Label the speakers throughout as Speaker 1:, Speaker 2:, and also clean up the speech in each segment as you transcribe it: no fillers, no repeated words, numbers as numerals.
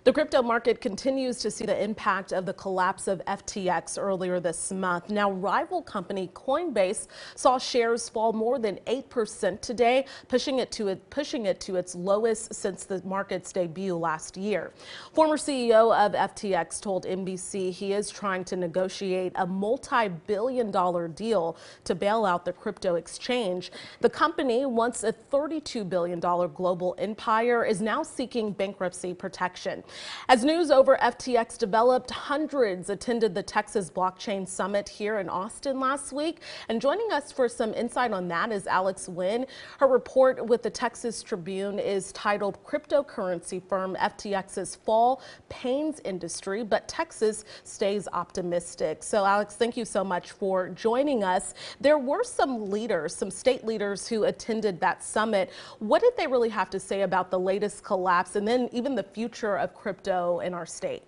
Speaker 1: The crypto market continues to see the impact of the collapse of FTX earlier this month. Now, rival company Coinbase saw shares fall more than 8% today, pushing it to its lowest since the market's debut last year. Former CEO of FTX told NBC he is trying to negotiate a multi-billion-dollar deal to bail out the crypto exchange. The company, once a $32 billion global empire, is now seeking bankruptcy protection. As news over FTX developed, hundreds attended the Texas Blockchain Summit here in Austin last week. And joining us for some insight on that is Alex Nguyen. Her report with the Texas Tribune is titled "Cryptocurrency Firm FTX's Fall Pains Industry, but Texas Stays Optimistic." So Alex, thank you so much for joining us. There were some leaders, some state leaders who attended that summit. What did they really have to say about the latest collapse and then even the future of crypto in our state?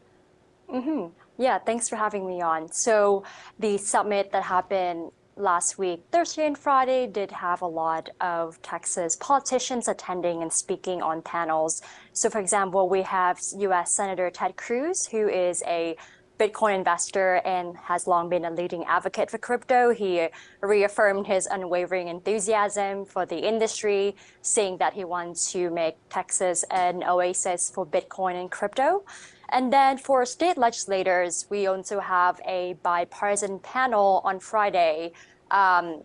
Speaker 2: Yeah, thanks for having me on. So the summit that happened last week, Thursday and Friday, did have a lot of Texas politicians attending and speaking on panels. So for example, we have U.S. Senator Ted Cruz, who is a Bitcoin investor and has long been a leading advocate for crypto. He reaffirmed his unwavering enthusiasm for the industry, saying that he wants to make Texas an oasis for Bitcoin and crypto. And then for state legislators, we also have a bipartisan panel on Friday,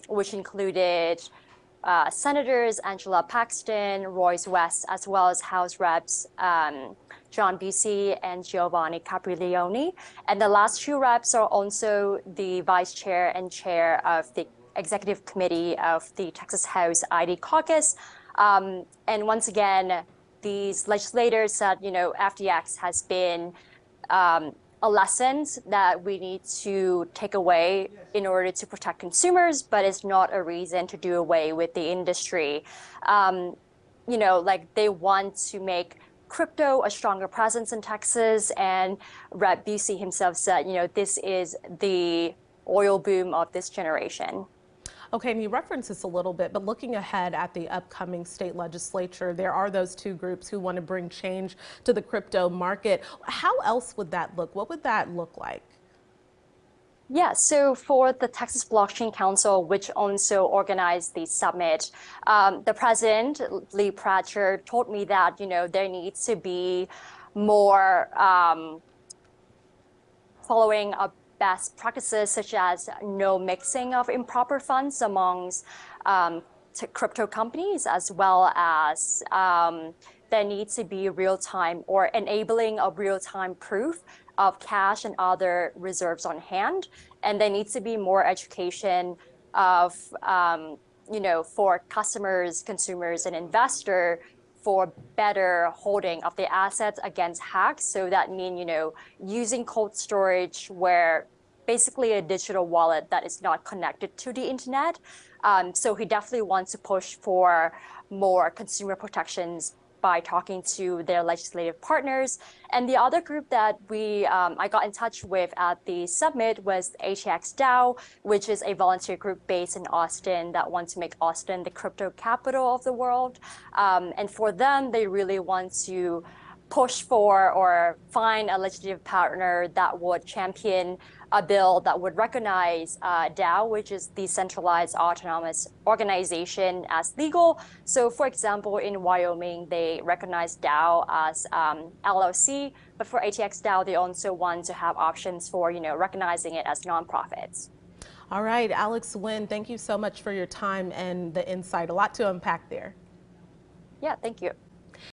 Speaker 2: which included Senators Angela Paxton, Royce West, as well as House Reps John Busey and Giovanni Caprileone. And the last two reps are also the vice chair and chair of the executive committee of the Texas House ID caucus. And once again, these legislators said, FTX has been a lesson that we need to take away in order to protect consumers, but it's not a reason to do away with the industry. They want to make crypto a stronger presence in Texas, and Rep. Busey himself said, this is the oil boom of this generation.
Speaker 1: Okay, and you referenced this a little bit, but looking ahead at the upcoming state legislature, there are those two groups who want to bring change to the crypto market. How else would that look? What would that look like?
Speaker 2: Yeah, so for the Texas Blockchain Council, which also organized the summit, the president, Lee Pratchett, told me that, there needs to be more following up best practices, such as no mixing of improper funds amongst crypto companies, as well as there needs to be real-time or enabling of real-time proof of cash and other reserves on hand. And there needs to be more education of, for customers, consumers, and investors for better holding of the assets against hacks. So that means, using cold storage, where basically a digital wallet that is not connected to the internet. So he definitely wants to push for more consumer protections by talking to their legislative partners. And the other group that I got in touch with at the summit was ATX DAO, which is a volunteer group based in Austin that wants to make Austin the crypto capital of the world. And for them, they really want to push for or find a legislative partner that would champion a bill that would recognize DAO, which is Decentralized Autonomous Organization, as legal. So for example, in Wyoming, they recognize DAO as LLC, but for ATX DAO, they also want to have options for, recognizing it as nonprofits.
Speaker 1: All right, Alex Nguyen, thank you so much for your time and the insight. A lot to unpack there.
Speaker 2: Yeah, thank you.